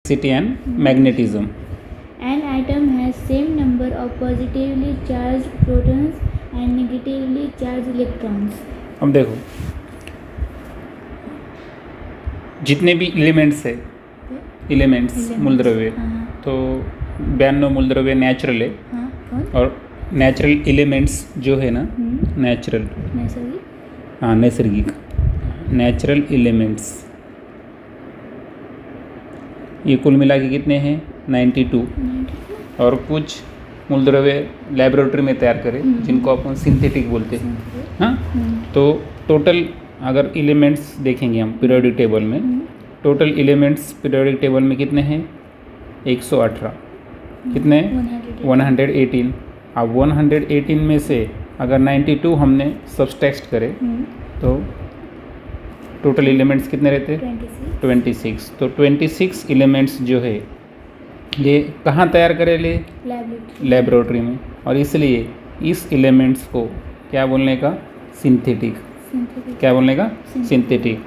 Electricity and magnetism. An atom has same number of positively charged protons and negatively charged electrons. अब देखो जितने भी elements है elements मूलद्रव्य तो 92 मूलद्रव्य नेचुरल है और नेचुरल एलिमेंट्स जो है ना नेचुरल हाँ नैसर्गिक नेचुरल एलिमेंट्स ये कुल मिला के कितने हैं 92 और कुछ मूलद्रव्य लेबोरेटरी में तैयार करें जिनको अपन सिंथेटिक बोलते हैं हाँ तो टोटल अगर एलिमेंट्स देखेंगे हम पीरियोडिक टेबल में टोटल एलिमेंट्स पीरियोडिक टेबल में कितने हैं 118 कितने 118 अब 118 में से अगर 92 हमने सब्सट्रैक्ट करें तो टोटल एलिमेंट्स कितने रहते 26 तो 26 एलिमेंट्स जो है ये कहाँ तैयार करे ले लेबोरेटरी में और इसलिए इस एलिमेंट्स को क्या बोलने का सिंथेटिक क्या बोलने का सिंथेटिक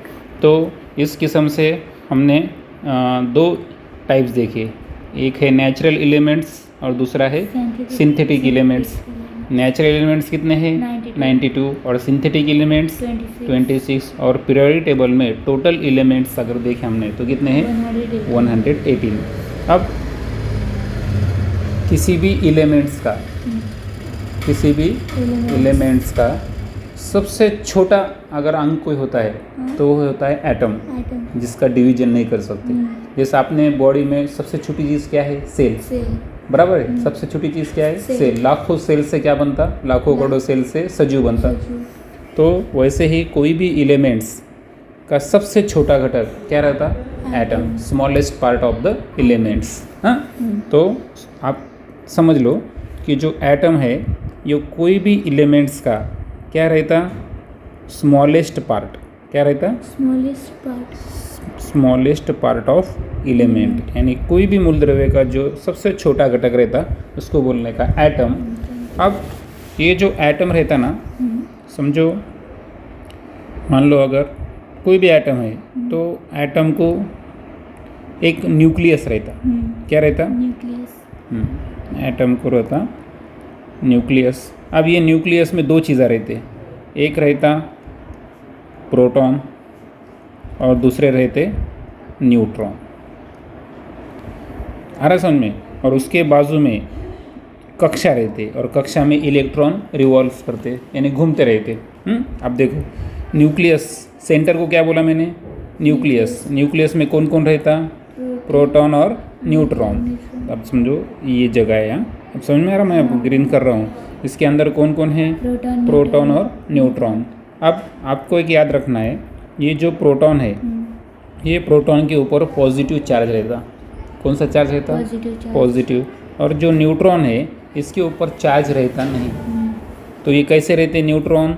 तो इस किस्म से हमने दो टाइप्स देखे एक है नेचुरल एलिमेंट्स और दूसरा है सिंथेटिक एलिमेंट्स नेचुरल एलिमेंट्स कितने हैं 92 और सिंथेटिक एलिमेंट्स 26 और पीरियोडिक टेबल में टोटल एलिमेंट्स अगर देखें हमने तो कितने हैं 118 अब किसी भी एलिमेंट्स का सबसे छोटा अगर अंग कोई होता है तो वो होता है एटम जिसका डिवीजन नहीं कर सकते जैसे आपने बॉडी में सबसे छोटी चीज़ क्या है सेल बराबर है सबसे छोटी चीज़ क्या है सेल लाखों सेल से क्या बनता लाखों करोड़ों सेल से सजीव बनता तो वैसे ही कोई भी एलिमेंट्स का सबसे छोटा घटक क्या रहता atom smallest part of the elements हाँ तो आप समझ लो कि जो एटम है ये कोई भी एलिमेंट्स का क्या रहता स्मॉलेस्ट पार्ट क्या रहता स्मॉलेस्ट पार्ट ऑफ एलिमेंट यानी कोई भी मूलद्रव्य का जो सबसे छोटा घटक रहता उसको बोलने का एटम अब ये जो एटम रहता ना समझो मान लो अगर कोई भी एटम है तो एटम को एक न्यूक्लियस रहता क्या रहता एटम को रहता न्यूक्लियस अब ये न्यूक्लियस में दो चीज़ें रहते एक रहता प्रोटॉन और दूसरे रहते न्यूट्रॉन आ रहा समझ में और उसके बाजू में कक्षा रहते और कक्षा में इलेक्ट्रॉन रिवॉल्व करते यानी घूमते रहते अब देखो न्यूक्लियस सेंटर को क्या बोला मैंने न्यूक्लियस में कौन कौन रहता प्रोटॉन और न्यूट्रॉन अब समझो ये जगह है यहाँ अब समझ में आ रहा मैं ग्रीन कर रहा हूँ इसके अंदर कौन कौन है प्रोटॉन और न्यूट्रॉन अब आपको एक याद रखना है ये जो प्रोटॉन है ये प्रोटॉन के ऊपर पॉजिटिव चार्ज रहता कौन सा चार्ज रहता पॉजिटिव और जो न्यूट्रॉन है इसके ऊपर चार्ज रहता नहीं तो ये कैसे रहते न्यूट्रॉन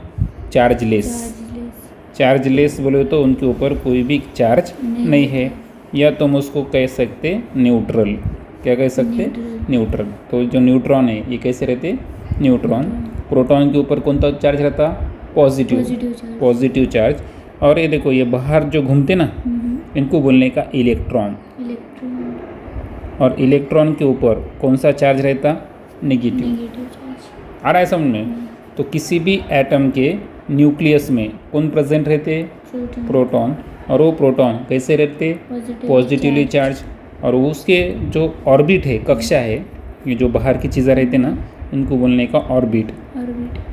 चार्जलेस बोले तो उनके ऊपर कोई भी चार्ज नहीं है या तुम उसको कह सकते न्यूट्रल क्या कह सकते न्यूट्रल तो जो न्यूट्रॉन है ये कैसे रहते न्यूट्रॉन प्रोटॉन के ऊपर कौन सा चार्ज रहता पॉजिटिव चार्ज और ये देखो ये बाहर जो घूमते ना इनको बोलने का इलेक्ट्रॉन और इलेक्ट्रॉन के ऊपर कौन सा चार्ज रहता नेगेटिव आ रहा है समझ में तो किसी भी एटम के न्यूक्लियस में कौन प्रेजेंट रहते प्रोटॉन और वो प्रोटॉन कैसे रहते पॉजिटिवली चार्ज और उसके जो ऑर्बिट है कक्षा है ये जो बाहर की चीज़ें रहते ना इनको बोलने का ऑर्बिट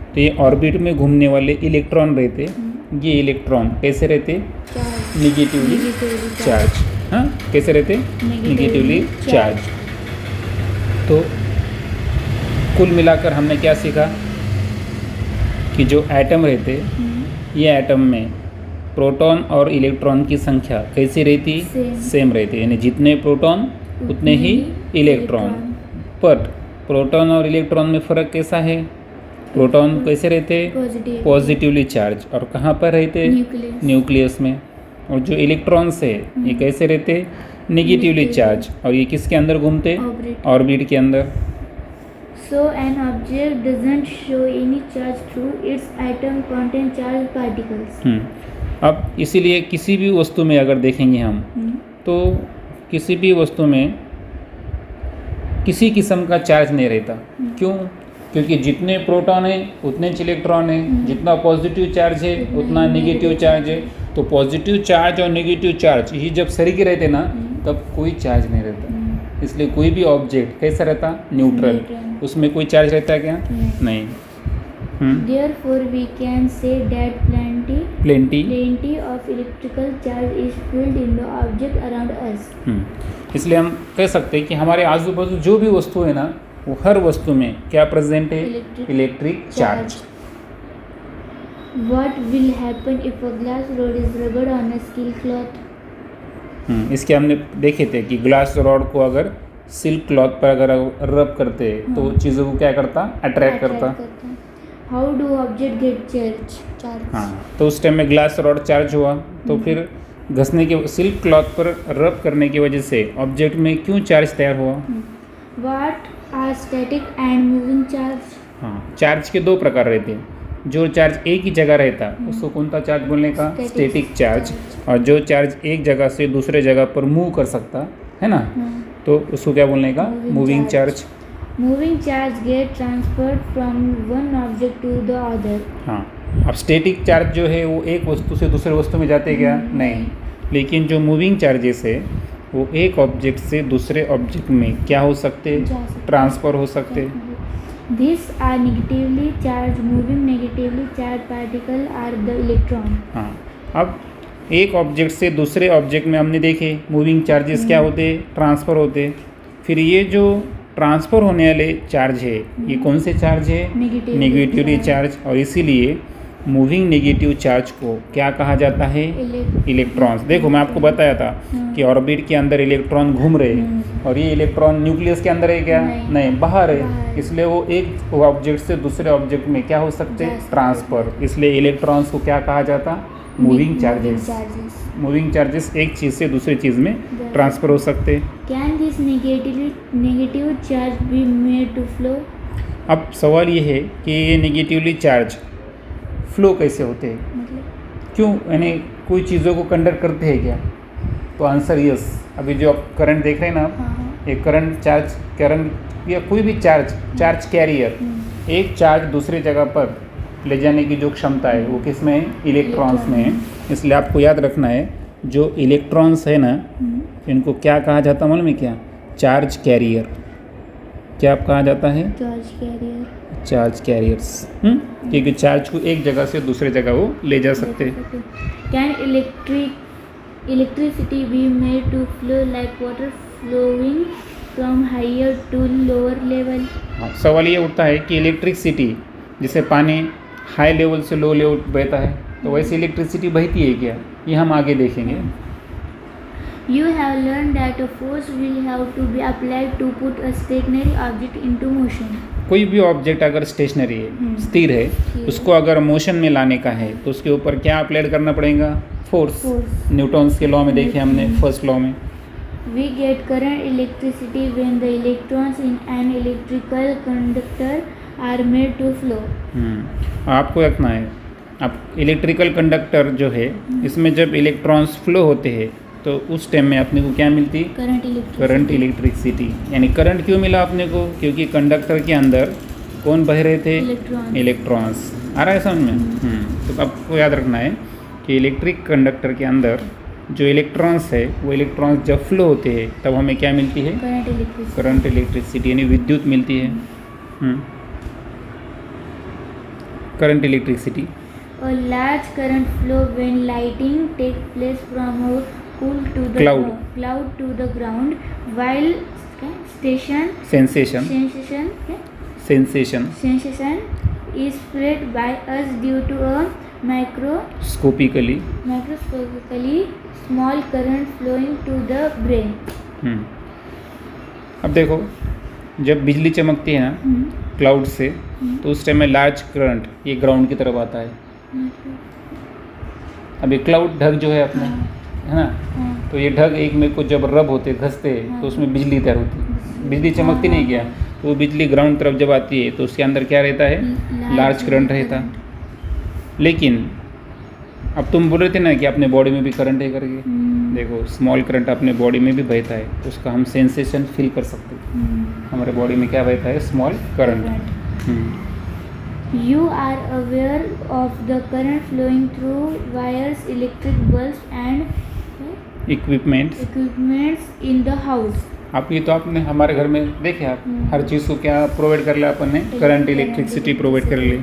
तो ये ऑर्बिट में घूमने वाले इलेक्ट्रॉन रहते ये इलेक्ट्रॉन कैसे रहते निगेटिवली चार्ज हाँ कैसे रहते निगेटिवली चार्ज तो कुल मिलाकर हमने क्या सीखा कि जो एटम रहते ये एटम में प्रोटॉन और इलेक्ट्रॉन की संख्या कैसी रहती सेम रहती यानी जितने प्रोटॉन उतने ही इलेक्ट्रॉन बट प्रोटॉन और इलेक्ट्रॉन में फ़र्क कैसा है प्रोटॉन कैसे रहते पॉजिटिवली चार्ज और कहाँ पर रहते न्यूक्लियस में और जो इलेक्ट्रॉन्स है ये कैसे रहते नेगेटिवली चार्ज और ये किसके अंदर घूमते ऑर्बिट के अंदर So an object doesn't show any charge through its atom contain charged particles. अब इसीलिए किसी भी वस्तु में अगर देखेंगे हम तो किसी भी वस्तु में किसी किस्म का चार्ज नहीं रहता। क्यों? क्योंकि जितने प्रोटॉन है उतने इलेक्ट्रॉन है, जितना पॉजिटिव चार्ज है उतना नेगेटिव चार्ज है। तो पॉजिटिव चार्ज और नेगेटिव चार्ज ये जब सरीके रहते ना तब कोई चार्ज नहीं रहता। इसलिए कोई भी ऑब्जेक्ट कैसा रहता? न्यूट्रल। उसमें कोई चार्ज रहता है क्या? नहीं। Therefore, we can say that plenty of electrical charge is filled in the object around us. इसलिए हम कह सकते हैं कि हमारे आजू बाजू जो भी वस्तु है ना वो हर वस्तु में क्या प्रेजेंट है? Electric charge. What will happen if a glass rod is rubbed on a silk cloth? इसके हमने देखे थे कि ग्लास रॉड को अगर सिल्क क्लॉथ पर अगर रब करते तो चीज़ों को क्या करता? अट्रैक्ट करता। How do object get charge? हाँ, तो उस टाइम में ग्लास रॉड चार्ज हुआ तो फिर घसने के सिल्क क्लॉथ पर रब करने की वजह से ऑब्जेक्ट में क्यों चार्ज तैयार हुआ? What are static and moving charge? हाँ, चार्ज के दो प्रकार रहते हैं। जो चार्ज एक ही जगह रहता उसको कौन सा चार्ज बोलने का? Static charge. और जो चार्ज एक जगह से दूसरे जगह पर मूव कर सकता है ना तो उसको क्या बोलने का? Moving charge. Moving charge get transferred from one object to the other. हाँ, अब स्टैटिक चार्ज जो है वो एक वस्तु से दूसरे वस्तु में जाते क्या? नहीं। लेकिन जो मूविंग चार्जेस है वो एक ऑब्जेक्ट से दूसरे ऑब्जेक्ट में क्या हो सकते? ट्रांसफ़र हो सकते। These are negatively charged, moving negatively charged particle are the electron. हाँ, अब एक ऑब्जेक्ट से दूसरे ऑब्जेक्ट में हमने देखे मूविंग चार्जेस क्या होते? ट्रांसफ़र होते। फिर ये जो ट्रांसफ़र होने वाले चार्ज है ये कौन से चार्ज है? Negatively charge. और इसीलिए मूविंग नेगेटिव चार्ज को क्या कहा जाता है? इलेक्ट्रॉन्स। देखो मैं आपको बताया था कि ऑर्बिट के अंदर इलेक्ट्रॉन घूम रहे हैं और ये इलेक्ट्रॉन न्यूक्लियस के अंदर है क्या? नहीं, बाहर है। इसलिए वो एक ऑब्जेक्ट से दूसरे ऑब्जेक्ट में क्या हो सकते? ट्रांसफ़र। इसलिए इलेक्ट्रॉन्स को क्या कहा जाता? Moving charges. मूविंग चार्जेस एक चीज़ से दूसरी चीज़ में ट्रांसफ़र हो सकते। Can this negative charge be made to flow? अब सवाल ये है कि ये नेगेटिवली चार्ज फ्लो कैसे होते हैं? क्यों? यानी कोई चीज़ों को कंडक्ट करते हैं क्या? तो आंसर यस। अभी जो आप करंट देख रहे हैं ना आप, ये करंट या कोई भी चार्ज कैरियर एक चार्ज दूसरी जगह पर ले जाने की जो क्षमता है वो किस में है? इलेक्ट्रॉन्स में है। इसलिए आपको याद रखना है जो इलेक्ट्रॉन्स है ना इनको क्या कहा जाता है मालूम है क्या? Charge carrier. क्या आप कहा जाता है? Charge carriers. क्योंकि चार्ज को एक जगह से दूसरे जगह वो ले जा सकते। Can electricity be made to flow like water flowing from higher to lower level? हाँ, सवाल ये उठता है कि इलेक्ट्रिसिटी जैसे पानी हाई लेवल से लो लेवल बहता है तो वैसे इलेक्ट्रिसिटी बहती है क्या? ये हम आगे देखेंगे। You have learned that a force will have to be applied to put a stationary object into motion. कोई भी ऑब्जेक्ट अगर स्टेशनरी है, स्थिर है, उसको अगर मोशन में लाने का है तो उसके ऊपर क्या अप्लाई करना पड़ेगा? फोर्स। न्यूटन्स के लॉ में देखे हमने, फर्स्ट लॉ में। We get current electricity when the electrons in an electrical conductor are made to flow. आपको रखना है, अब इलेक्ट्रिकल कंडक्टर जो है इसमें जब इलेक्ट्रॉन्स फ्लो होते हैं तो उस टाइम में अपने को क्या मिलती? Current electricity. यानी करंट क्यों मिला अपने को? क्योंकि कंडक्टर के अंदर कौन बह रहे थे? इलेक्ट्रॉन्स। आ रहा है समझ में? तो आपको याद रखना है कि इलेक्ट्रिक कंडक्टर के अंदर जो इलेक्ट्रॉन्स है वो इलेक्ट्रॉन्स जब फ्लो होते हैं तब हमें क्या मिलती है? करंट इलेक्ट्रिसिटी यानी विद्युत मिलती है। Current electricity. A large current flow when lighting takes place from a cool to the cloud to the ground, while sensation is spread by us due to a microscopically small current flowing to the brain. अब देखो जब बिजली चमकती है ना cloud से तो उस टाइम में लार्ज करंट ये ग्राउंड की तरफ आता है। अभी क्लाउड ढग जो है अपना है ना तो ये ढग एक में को जब रब होते घसते तो उसमें बिजली तैयार होती है। बिजली चमकती नहीं क्या? तो वो बिजली ग्राउंड तरफ जब आती है तो उसके अंदर क्या रहता है? लार्ज करंट रहता। लेकिन अब तुम बोल रहे थे ना कि अपने बॉडी में भी करंट है करके, देखो स्मॉल करंट अपने बॉडी में भी बहता है, उसका हम सेंसेशन फील कर सकते हैं। हमारे बॉडी में क्या बहता है? Small current. You are aware of the current flowing through wires, electric bulbs and equipments in the house. आप ये तो आपने हमारे घर में देखे, आप हर चीज़ को क्या प्रोवाइड कर लिया अपन ने? करंट, इलेक्ट्रिसिटी प्रोवाइड कर ली।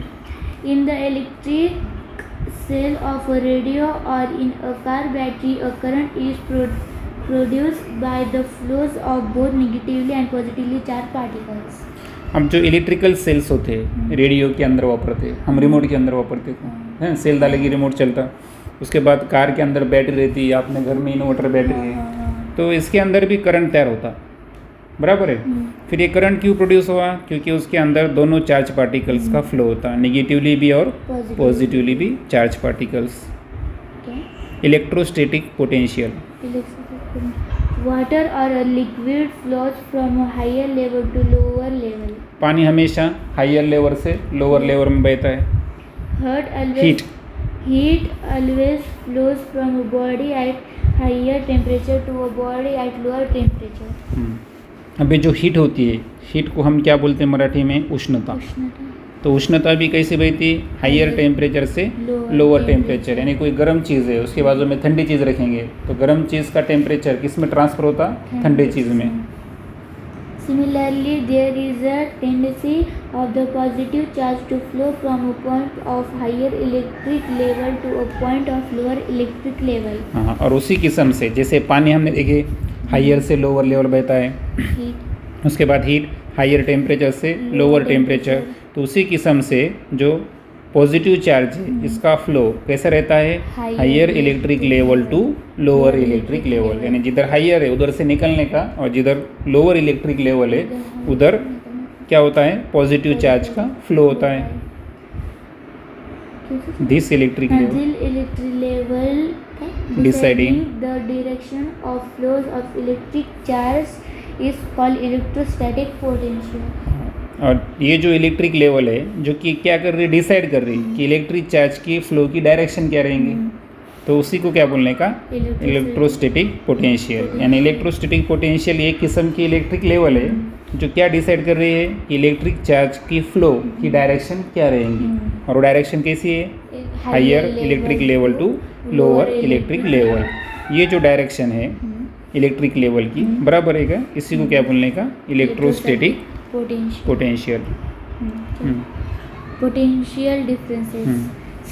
In the electric cell of a radio or in a car battery, a current is produced by the flows of both negatively and positively charged particles. हम जो इलेक्ट्रिकल सेल्स होते हैं radio के अंदर वापरते, हम remote के अंदर वापरते हैं, सेल डालेगी रिमोट चलता। उसके बाद कार के अंदर बैटरी रहती है, आपने घर में इन्वर्टर बैटरी है, तो इसके अंदर भी करंट तैयार होता, बराबर है। फिर ये करंट क्यों प्रोड्यूस हुआ? क्योंकि उसके अंदर दोनों चार्ज पार्टिकल्स का फ्लो होता है, नेगेटिवली भी और पॉजिटिवली भी charge particles. Electrostatic potential, Water or a liquid flows from a higher level to lower level. पानी हमेशा हायर लेवल से लोअर लेवल में बहता है। Heat always flows from a body at higher temperature to a body at lower temperature. अभी जो heat होती है, हीट को हम क्या बोलते हैं मराठी में? उष्णता। तो उष्णता भी कैसे बहती है? हायर टेम्परेचर से लोअर टेम्परेचर, यानी कोई गर्म चीज़ है उसके बाजू में ठंडी चीज़ रखेंगे तो गर्म चीज़ का टेम्परेचर किस में ट्रांसफर होता? ठंडी चीज़ में। Similarly, there is a tendency of the positive charge to flow from a point of higher electric level to a point of lower electric level. हाँ, और उसी किस्म से जैसे पानी हमने देखे हायर से लोअर लेवल बहता है, उसके बाद हीट हायर टेम्परेचर से लोअर टेम्परेचर, तो उसी किस्म से जो पॉजिटिव चार्ज है इसका फ्लो कैसा रहता है? Higher electric level to lower electric level, यानी जिधर हायर है उधर से निकलने का और जिधर लोअर इलेक्ट्रिक लेवल है उधर क्या होता है? पॉजिटिव चार्ज का फ्लो होता है। This electric level deciding the direction of flows of electric charge is called electrostatic potential. और ये जो इलेक्ट्रिक लेवल है जो कि क्या कर रही है? डिसाइड कर रही है कि इलेक्ट्रिक चार्ज की फ्लो की डायरेक्शन क्या रहेंगी, तो उसी को क्या बोलने का? Electrostatic potential. यानी इलेक्ट्रोस्टैटिक पोटेंशियल एक किस्म की इलेक्ट्रिक लेवल है जो क्या डिसाइड कर रही है कि इलेक्ट्रिक चार्ज की फ्लो की डायरेक्शन क्या रहेंगी, और वो डायरेक्शन कैसी है? Higher electric level to lower electric level. ये जो डायरेक्शन है इलेक्ट्रिक लेवल की बराबर है, इसी को क्या बोलने का? Electrostatic potential. Potential differences.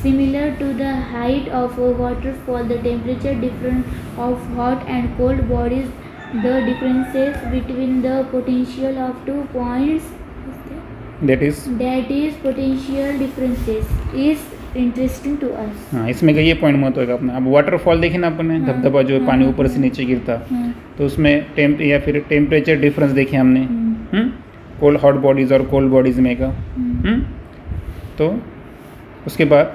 Similar to the height of a waterfall, the temperature difference of hot and cold bodies, the differences between the potential of 2 points, that is potential differences, is interesting to us. हाँ, इसमें का ये point महत्व है अपना। अब waterfall देखे ना अपन ने, धबधबा जो है पानी ऊपर से नीचे गिरता, तो उसमें या फिर टेम्परेचर डिफरेंस देखे हमने, कोल्ड हॉट बॉडीज़ और कोल्ड बॉडीज़ में का। तो उसके बाद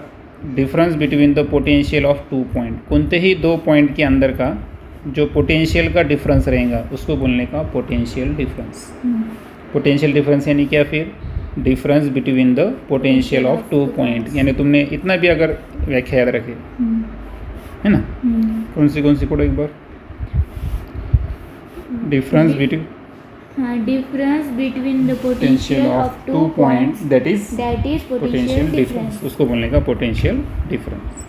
difference between the potential of 2 point, कोणते ही 2 पॉइंट के अंदर का जो पोटेंशियल का डिफरेंस रहेगा उसको बोलने का पोटेंशियल डिफरेंस। पोटेंशियल डिफरेंस यानी क्या? फिर difference between the potential of 2 point, यानी तुमने इतना भी अगर व्याख्या याद रखे है ना, कौन सी पढ़ो एक बार? Difference between difference between the potential of 2 points, that is potential difference. उसको बोलने का पोटेंशियल डिफरेंस।